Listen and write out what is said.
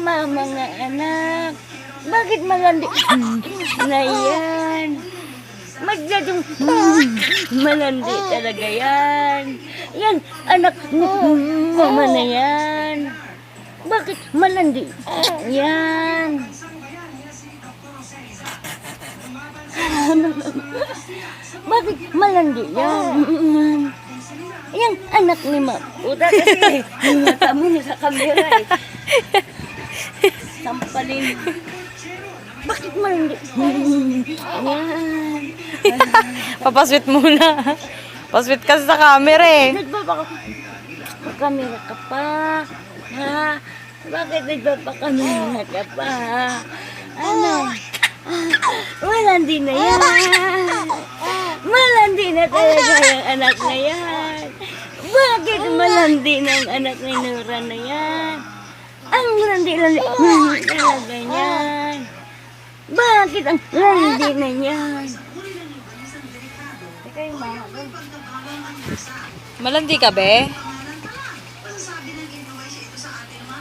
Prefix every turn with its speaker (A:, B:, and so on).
A: mama nga anak. Bakit malandi na yan? Masyadong malandi talaga yan. Yan, anak mama na yan. Bakit malandi yan? Bakit malandi yan? Yan, anak ni Ma'am. Puta kasi, yung mata mo sa kamera eh. Sampalin. Bakit malandi? Yan.
B: Papasweet muna. Pasweet kasi sa camera eh.
A: Nagpapakamera ka pa. Ha? Bakit nagpapakamera ka pa? Ano? Malandi na yan. Malandi na talaga yung anak na yan. Bakit malandi na ang anak ni Nora na yan? Ang landi-landi talaga yan. Bakit ang landi na yan?
B: Malandi ka, be?